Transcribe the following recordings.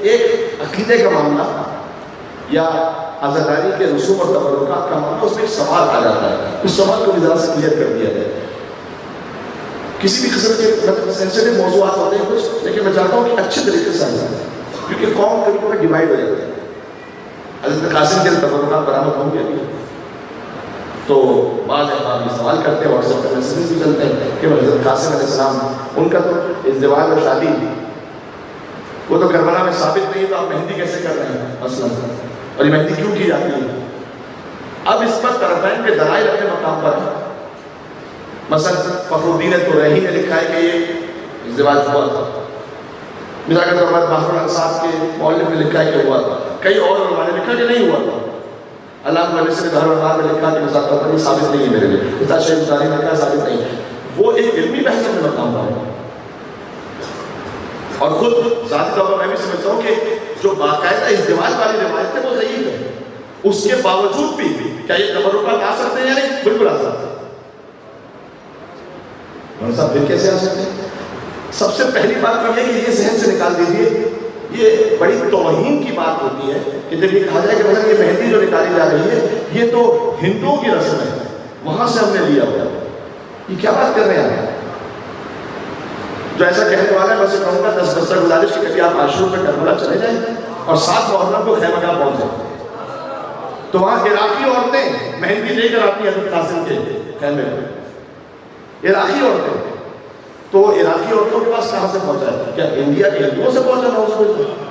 ایک عقیدے کا معاملہ یا عزاداری کے رسوم اور تبرکات کا معاملہ، اس میں ایک سوال آ جاتا ہے، اس سوال کو بھی ذرا سے کلیئر کر دیا جائے۔ کسی بھی قسم کے سینسیٹیو موضوعات ہوتے ہیں کچھ، لیکن میں چاہتا ہوں کہ اچھے طریقے سے آئیں، کیونکہ قوم کبھی کبھی ڈیوائڈ ہو جاتی ہے۔ حضرت قاسم کے تبرکات برآمد ہوں گے ابھی، تو بعض احباب یہ سوال کرتے ہیں، واٹس ایپ پر میسیجز بھی چلتے ہیں کہ حضرت قاسم علیہ السلام ان کا تو ازدواج اور شادی وہ تو کربلا میں ثابت نہیں، تو آپ مہندی کیسے کر رہے ہیں مثلا، اور یہ مہندی کیوں کی جاتی ہے؟ اب اس پر طرفین کے دلائل اپنے مقام پر ہیں۔ مثلا فخر الدین ترہی نے لکھا ہے کہ یہ ازدواج ہوا تھا، مثال کے طور پر بحر الانصاف کے مؤلف نے لکھا ہے کہ ہوا تھا، کئی اور علماء نے لکھا کہ نہیں ہوا تھا۔ علامہ مجلسی نے بحر الانوار میں لکھا کہ مثال طور پر یہ ثابت نہیں ہے میرے لیے، استاد شیخ بخاری نے کہا ثابت نہیں ہے۔ وہ ایک علمی بحث اپنے مقام پر ہے، اور خود ذاتی طور پر میں بھی سمجھتا ہوں کہ جو باقاعدہ ازدواج والی روایت ہے وہ ضعیف ہے، اس کے باوجود بھی کیا یہ تبرکات آ سکتے ہیں یا نہیں؟ بالکل آ سکتے ہیں۔ مولانا صاحب پھر کیسے آ سکتے ہیں؟ سب سے پہلی بات تو یہ کہ یہ ذہن سے نکال دیجیے، یہ بڑی توہین کی بات ہوتی ہے کہ جب یہ کہا جائے کہ مثلا یہ مہندی جو نکالی جا رہی ہے یہ تو ہندوؤں کی رسم ہے، وہاں سے ہم نے لیا ہوا، یہ کیا بات کر رہے ہیں؟ جو ایسا کہنے والا ہے میں سے کہوں گا 10 گزارش کی کبھی آپ عاشور میں کربلا چلے جائیں اور 7 محرم کو خیمہ گاہ پہنچ جائیں، تو وہاں عراقی عورتیں مہندی لے کر آتی ہیں حضرت قاسم کے خیمے میں، عراقی عورتیں، تو عراقی عورتوں کے پاس کہاں سے پہنچا ہے؟ کیا انڈیا کے ہندوؤں سے پہنچا؟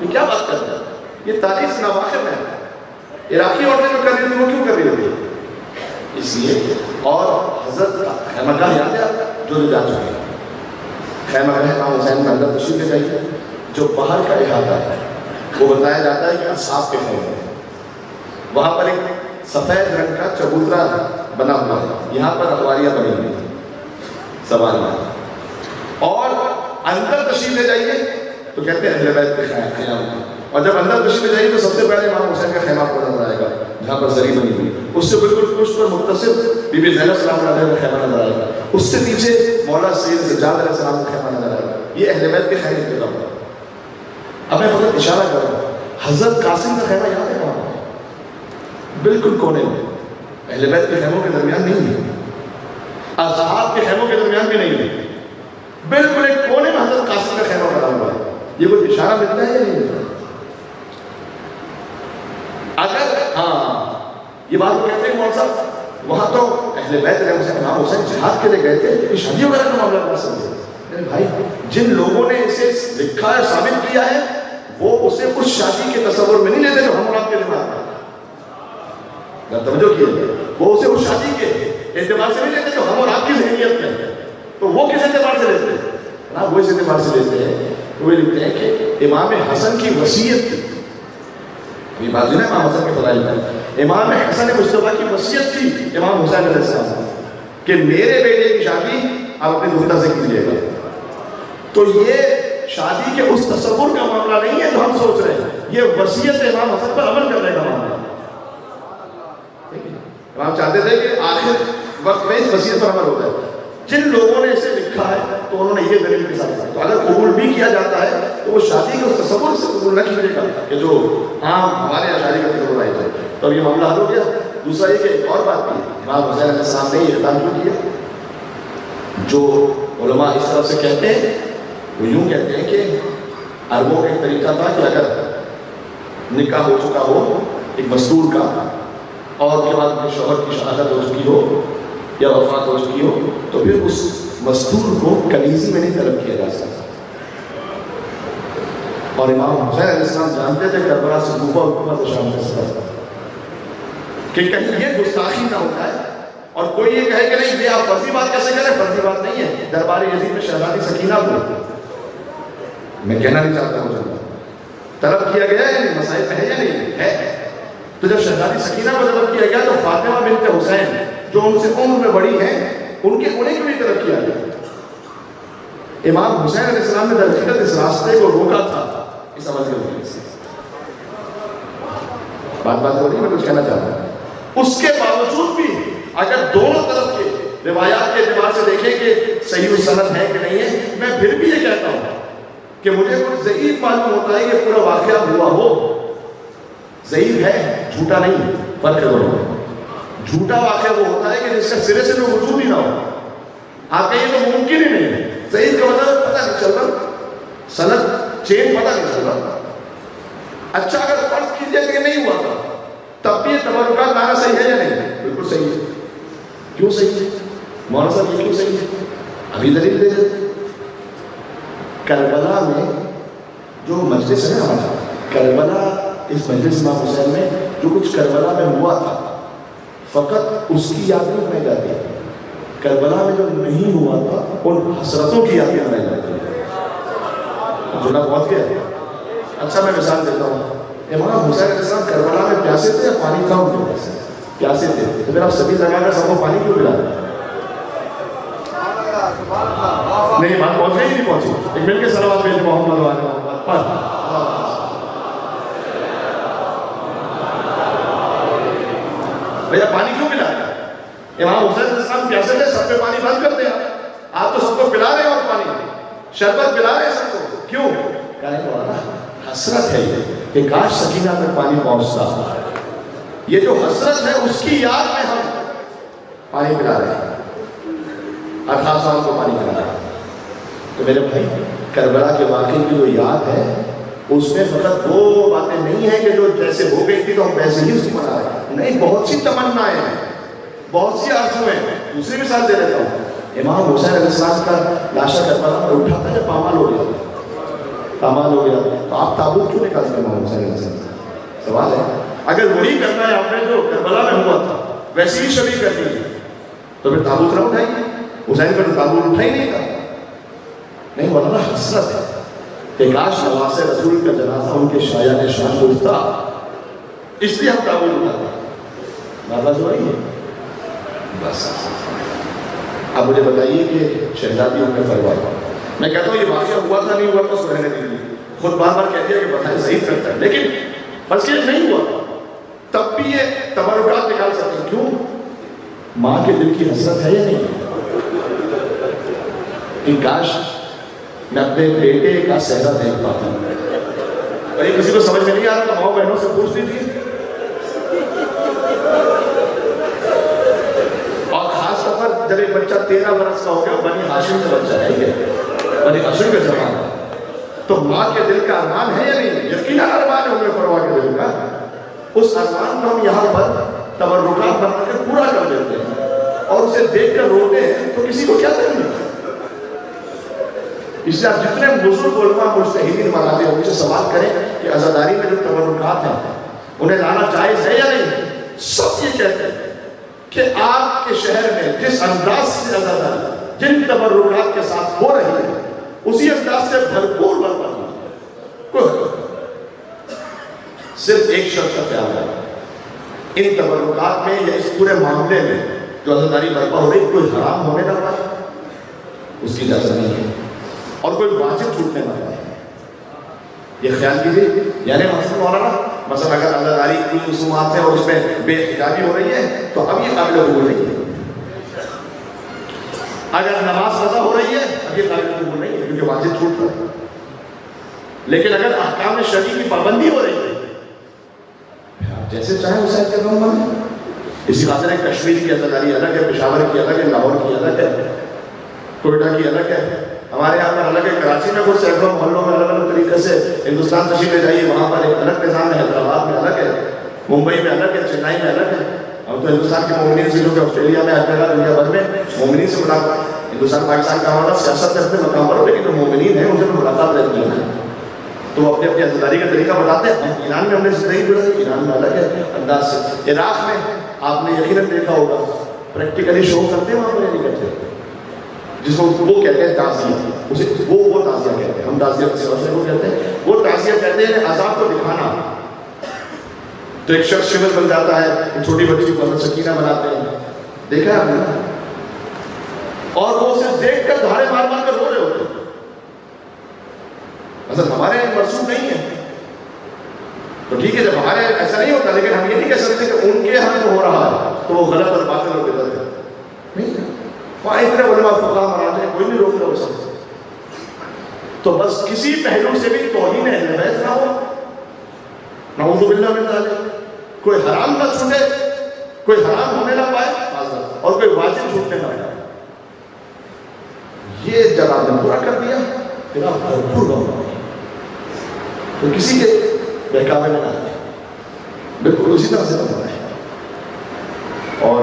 یہ کیا بات کرتے ہیں؟ یہ تاریخ سے ناواقف ہے۔ عراقی عورتیں جو کر رہی تھی وہ کیوں کر رہی تھی؟ اس لیے، اور حضرت خیمہ گاہ یاد ہے جو جا چکے ہیں، خیمہ گاہ امام حسین کا اندر تشریف لے جائیے، جو باہر کا احاطہ ہے وہ بتایا جاتا ہے کہ اصحاب کے خیمے ہیں، وہاں پر ایک سفید رنگ کا چبوترا بنا ہوا ہے، یہاں پر اخواریاں بنی ہوئی ہیں سواریاں، اور اندر تشریف لے جائیے تو کہتے ہیں اہل بیت کے خیام، اور جب اندر تشریف لے جائیے تو سب سے پہلے امام حسین کا خیمہ کو نظر آئے گا جہاں پر زری بنی ہوئی، اس سے بالکل پشت پر متصل بی بی زینب سلام علیہ کا خیمہ نظر آئے گا، اس سے پیچھے مولا سید سجاد علیہ السلام کا خیمہ نظر آئے گا، یہ اہل بیت کے خیمے کی طرف ہے۔ اب میں فقط اشارہ کر رہا ہوں، حضرت قاسم کا خیمہ یاد ہے کہاں؟ بالکل کونے میں، اہل بیت کے خیموں کے درمیان نہیں ہے، اصحاب کے خیموں کے درمیان بھی نہیں ہے، بالکل ایک کونے میں حضرت قاسم کا خیمہ بنا ہوا ہے۔ یہ کوئی اشارہ ملتا ہے یا نہیں ملتا؟ اگر یہ بات وہ کہتے ہیں مولانا صاحب وہاں تو اہل بیت علیہ السلام امام حسین جہاد کے لیے گئے تھے، یہ شادی وغیرہ کا معاملہ بنا سکتے بھائی، جن لوگوں نے اسے لکھا ہے ثابت کیا ہے وہ اسے اس شادی کے تصور میں نہیں لیتے جو ہم اور آپ کے دماغ میں، توجہ کیے، وہ اسے اس شادی کے اعتبار سے نہیں لیتے جو ہم اور آپ کی ذہنیت میں ہے، تو وہ کس اعتبار سے لیتے ہیں؟ وہ اس اعتبار سے لیتے ہیں، وہ لکھتے ہیں کہ امام حسن کی وصیت تھی، یہ بات جو ہے امام حسن کے فضائل میں، امام حسن مصطفیٰ کی وصیت تھی امام حسین علیہ السلام کہ میرے بیٹے کی شادی آپ اپنی دختر سے کیجیے گا، تو یہ شادی کے اس تصور کا معاملہ نہیں ہے جو ہم سوچ رہے ہیں، یہ وصیت امام حسن پر عمل کرنے کا معاملہ ہے۔ امام چاہتے تھے کہ آخر وقت میں اس وصیت پر عمل ہوتا ہے، جن لوگوں نے اسے لکھا ہے تو انہوں نے یہ دلیل کے ساتھ کہا، تو اگر قبول بھی کیا جاتا ہے تو وہ شادی کے اس تصور سے قبول نہ کیجیے گا کہ جو عام ہمارے یہاں شادی کا تصور آئی جائے، تو اب یہ معاملہ حل ہو گیا۔ دوسرا یہ کہ ایک اور بات بھی امام حسین علیہ السلام نے یہ اقدام کیوں کیا؟ جو علماء اس طرف سے کہتے ہیں وہ یوں کہتے ہیں کہ عربوں کا ایک طریقہ تھا کہ اگر نکاح ہو چکا ہو ایک مستور کا اور اس کے بعد اپنے شوہر کی شہادت ہو چکی ہو یا وفات ہو چکی ہو تو پھر اس مستور کو کنیزی میں نہیں طلب کیا جا سکتا، اور امام حسین علیہ السلام جانتے تھے کربلا سے کوفہ اور کوفہ سے شام کا سفر کہ کہیں یہ گستاخی نہ ہوتا ہے اور کوئی یہ کہے کہ نہیں یہ آپ فرضی بات کیسے کریں، فرضی بات نہیں ہے، دربار یزید میں شہزادی سکینہ کو میں کہنا نہیں چاہتا ہوں طلب کیا گیا ہے، مسائل میں ہے یا نہیں ہے، تو جب شہزادی سکینہ کو طلب کیا گیا تو فاطمہ بنت حسین جو ان سے عمر میں بڑی ہیں انہیں کو بھی طلب کیا گیا۔ امام حسین علیہ السلام نے درحقیقت اس راستے کو روکا تھا اس عمل کے وجہ سے، بات ہو رہی ہے، میں کچھ کہنا چاہتا ہوں۔ اس کے باوجود بھی اگر دونوں طرف کے روایات کے اعتبار سے دیکھیں کہ صحیح السند ہے کہ نہیں ہے، میں پھر بھی یہ کہتا ہوں کہ مجھے کچھ ضعیف معلوم ہوتا ہے کہ پورا واقعہ ہوا ہو. ضعیف ہے، جھوٹا نہیں، فرق کرو. جھوٹا واقعہ وہ ہوتا ہے کہ جس کا سرے سے کوئی وجود ہی نہ ہو. آپ کہیں تو ممکن ہی نہیں ہے. ضعیف کا مطلب پتہ نہیں چل رہا، سند چین پتہ نہیں چل رہا. اچھا اگر فرض کیجیے کہ نہیں ہوا تھا تب بھی یہ تبرکات لانا صحیح ہے یا نہیں؟ بالکل صحیح ہے. کیوں صحیح ہے مولانا صاحب؟ یہ کیوں صحیح ہے؟ ابھی دلیل دے دیتے. کربلا میں جو مجلس ہے ہمارا، کربلا اس مجلس امام حسین میں جو کچھ کربلا میں ہوا تھا فقط اس کی یاد نہیں بنائی جاتی. کربلا میں جو نہیں ہوا تھا ان حسرتوں کی یاد بنائی جاتی ہے. جملہ بہت گیا. اچھا میں مثال دیتا ہوں. امام حسین علیہ السلام کربلا میں پیاسے تھے یا پانی تھا ان کے پاس؟ پیاسے تھے. تو پھر آپ سبھی لگا کر سب کو پانی کیوں پلا رہے؟ نہیں بات پہنچ گئی نہیں پہنچی. ایک مل کے صلوات بھیجے محمد والے محمد پر. بھیا پانی کیوں پلا رہے ہیں؟ امام حسین علیہ السلام پیاسے تھے، سب پہ پانی بند کر دیا. آپ تو سب کو پلا رہے ہیں اور پانی شربت پلا رہے ہیں سب کو. کیوں؟ حسرت ہے یہ کہ کاش سکینہ تک پانی پہنچتا. یہ جو حسرت ہے اس کی یاد میں ہم پانی پلا رہے ہیں. 18 سال کو پانی پلا رہے ہیں. تو میرے بھائی کربلا کے واقعے کی جو یاد ہے اس میں فقط وہ باتیں نہیں ہیں کہ جو جیسے ہو گئی تھی تو ہم ویسے ہی اس کو منا رہے ہیں. نہیں، بہت سی تمنائیں ہیں، بہت سی آرزویں ہیں. دوسری مثال دے دیتا ہوں. امام حسین علیہ السلام کا لاشا کربلا میں اٹھا تھا جب پامال ہو گیا. پامال ہو گیا تو آپ تابوت کیوں نکالتے ہیں امام حسین علیہ السلام؟ سوال ہے. اگر وہی کرنا ہے آپ نے جو کربلا میں ہوا تھا ویسی ہی شبیہ کرنی ہے تو پھر تابوت نہ اٹھائیں گے. حسین پر تابوت اٹھا ہی نہیں تھا. نہیں ورنہ حسرت ہے کہ کاش نواز رسول کا جنازہ ان کے شایان شان کو اٹھتا، اس لیے ہم تابوت اٹھاتے. بات ہو رہی ہے بس. اب مجھے بتائیے کہ شہزادی ان کا فرمان، میں کہتا ہوں یہ واقعہ ہوا تھا نہیں ہوا تو سہنے دیجیے. خود بار بار کہتی ہے کہ بتائیں ضعیف کرتا ہے، لیکن بس یہ نہیں ہوا تب بھی یہ تبرکات نکال سکتے. کیوں؟ ماں کے دل کی حسرت ہے یا نہیں کہ کاش میں اپنے بیٹے کا صحرا دیکھ پاتا ہوں. اگر کسی کو سمجھ میں نہیں آ رہا تو ماؤں بہنوں سے پوچھ لیجیے. اور خاص طور پر جب ایک بچہ 13 برس کا ہو گیا، بنی ہاشم کا بچہ ہے، بنی ہاشم کا جوان، تو ماں کے دل کا ارمان ہے یا نہیں؟ یقیناً ارمان ہے عمر فروہ کے دل کا. اس ارمان کو ہم یہاں پر تبرکات بنا کر پورا کر دیتے ہیں اور اسے دیکھ کر روتے ہیں تو کسی کو کیا کریں گے؟ اس لیے آپ جتنے بزرگ علماء مجتہدین مراتے ہیں ان سے سوال کریں کہ عزاداری میں جو تبرکات ہیں انہیں لانا جائز ہے یا نہیں. سب یہ کہتے ہیں کہ آپ کے شہر میں جس انداز سے عزاداری جن تبرکات کے ساتھ ہو رہی ہے اسی انداز سے بھرپور برپا. صرف ایک شرط کا خیال ہے، ان تبرکات میں یا اس پورے معاملے میں جو عزاداری برپا ہو رہی کوئی حرام ہونے نہ پائے، اس کی اجازت نہیں ہے، اور کوئی واجب چھوٹنے نہ پائے. یہ خیال کیجیے. یعنی مثلا اگر عزاداری کی رسومات ہیں اور اس میں بے احتجاجی ہو رہی ہے تو اب یہ قابل قبول نہیں ہے. اگر نماز قضا ہو رہی ہے اب یہ قابل قبول نہیں ہے کیونکہ واجب چھوٹ رہا ہے. لیکن اگر احکام شرعی کی پابندی ہو رہی ہے آپ جیسے چاہیں اسے کرنا مانیں. اسی خاطر ہے کشمیر کی عزاداری الگ ہے، پشاور کی الگ ہے، لاہور کی الگ ہے، کوئٹہ کی الگ ہے، ہمارے یہاں پر الگ ہے. کراچی میں کچھ سینکڑوں محلوں میں الگ الگ طریقے سے ہندوستان تشریف لے جائیے وہاں پر ایک الگ نظام ہے. حیدرآباد میں الگ ہے، ممبئی میں الگ ہے، چنئی میں الگ ہے. ہم تو ہندوستان کے مومنین سے جو کہ آسٹریلیا میں ہر جگہ دنیا بھر میں مومنین سے ملاقات. ہندوستان پاکستان کا ہمارا سیاست ہے اپنے مقام پر، لیکن جو مومنین ہیں ان سے ملاقات رہتی ہے تو وہ اپنی اپنی عزاداری کا طریقہ بتاتے ہیں. ایران میں ہم نے زندگی گزاری، ایران میں الگ ہے انداز سے. عراق میں آپ نے یقیناً دیکھا ہوگا پریکٹیکلی شو کرتے ہیں وہاں پر نہیں کرتے، جس کو وہ کہتے ہیں تعزیہ. اسے وہ تعزیہ کہتے ہیں، ہم تعزیہ کسی اور سے وہ کہتے ہیں. وہ تعزیہ کہتے ہیں عذاب کو دکھانا. تو ایک شخص شمل بن جاتا ہے، ایک چھوٹی بچی کو حضرت سکینہ بناتے ہیں، دیکھا ہے آپ نے، اور وہ اسے دیکھ کر دھاڑے مار مار کر رو رہے ہوتے ہیں. اصل ہمارے یہاں مرسوم نہیں ہے تو ٹھیک ہے، جب ہمارے ایسا نہیں ہوتا، لیکن ہم یہ نہیں کہہ سکتے کہ ان کے یہاں جو ہو رہا ہے تو وہ غلط اور باطل اور بدعت ہے. نہیں، وہاں اتنے علماء فقہاء مراتے ہیں، کوئی نہیں روک رہا. وہ سب تو بس کسی پہلو سے بھی توہین اہل بیت نہ ہو، نعوذ باللہ من ذالک، کوئی حرام نہ چھوٹے، کوئی حرام ہونے نہ پائے اور کوئی واجب چھوٹنے نہ پائے۔ یہ جب آپ نے پورا کر دیا پھر آپ بھرپور غم ہوگی، تو کسی کے بہکاوے میں نہ آئے، بالکل اسی طرح سے بننا ہے۔ اور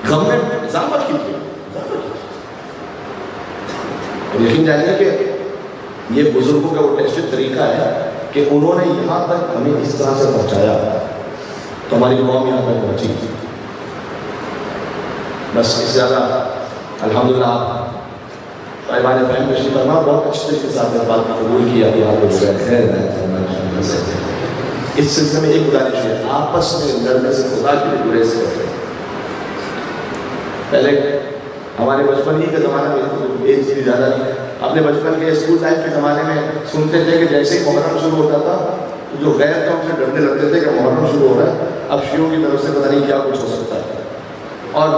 غم میں زحمت کیجیے، یقین جانیے کہ یہ بزرگوں کا وہ ٹیسٹڈ طریقہ ہے کہ انہوں نے یہاں تک ہمیں اس طرح سے پہنچایا تو ہماری قوم یہاں تک پہنچی۔ بس اس سے زیادہ الحمدللہ آپ صاحبان فہم تشریف فرما، بہت اچھے طریقے سے آپ نے بات قبول کیا کہ آپ لوگ خیر ہے۔ اس سلسلے میں ایک گزارش ہے، آپس میں لڑنے سے خدا کے لیے گریز کرتے ہیں۔ پہلے ہمارے بچپن ہی کے زمانے میں ایک چیز زیادہ نہیں، اپنے بچپن کے اسکول لائف کے زمانے میں سنتے تھے کہ جیسے ہی محرم شروع ہوتا تھا تو جو غیر تھے ان سے ڈرنے لگتے تھے کہ محرم شروع ہو رہا ہے، اب شیعوں کی طرف سے پتہ نہیں کیا کچھ ہو سکتا ہے۔ اور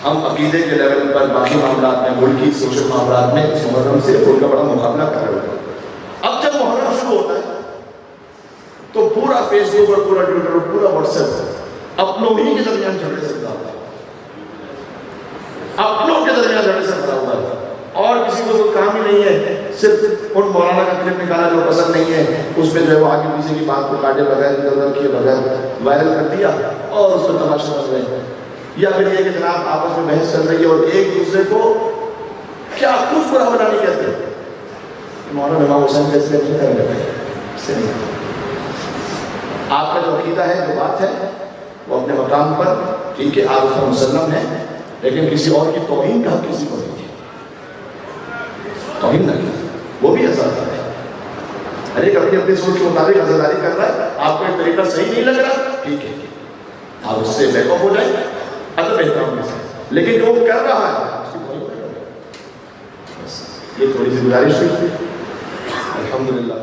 ہم عقیدے کے لیول پر باقی معاملات میں، ملکی سوشل معاملات میں اس محرم سے ان کا بڑا مقابلہ کر رہے ہوتے ہیں۔ اب جب محرم شروع ہوتا ہے تو پورا فیس بک اور پورا ٹویٹر اور پورا واٹس ایپ اپنوں ہی کے درمیان جھگڑے سے بھرا ہوا ہے، اپنوں کے درمیان جھگڑے سے بھرا ہوا ہے، اور کسی کو کوئی کام ہی نہیں ہے، صرف ان مولانا کا کلپ نکالا جو پسند نہیں ہے، اس پہ جو ہے وہ آگے پیچھے کی بات کو کاٹے بغیر ادھر ادھر کیے بغیر وائرل کر دیا اور اس پر تماشا کر رہے ہیں۔ یا پھر یہ کہ جناب آپس میں بحث چل رہی ہے اور ایک دوسرے کو کیا کچھ برا بنا نہیں کہتے، مولانا امام حسین جیسے نہیں کریں گے۔ آپ کا جو عقیدہ ہے، جو بات ہے، وہ اپنے مقام پر ٹھیک ہے، آپ اس کا مسلم ہے، لیکن کسی اور کی توہین کا کسی کو نہیں ہے، توہین نہ کی، وہ بھی عزادار ہے۔ ہر ایک اپنی اپنی سوچ کے مطابق عزاداری کر رہا ہے، آپ کو ایک طریقہ صحیح نہیں لگ رہا، ٹھیک ہے، آپ اس سے بیک آف ہو جائیں ادب احترام کے ساتھ، لیکن جو وہ کر رہا ہے اس کی توہین نہ کریں۔ یہ تھوڑی سی گزارش ہوئی، الحمدللہ۔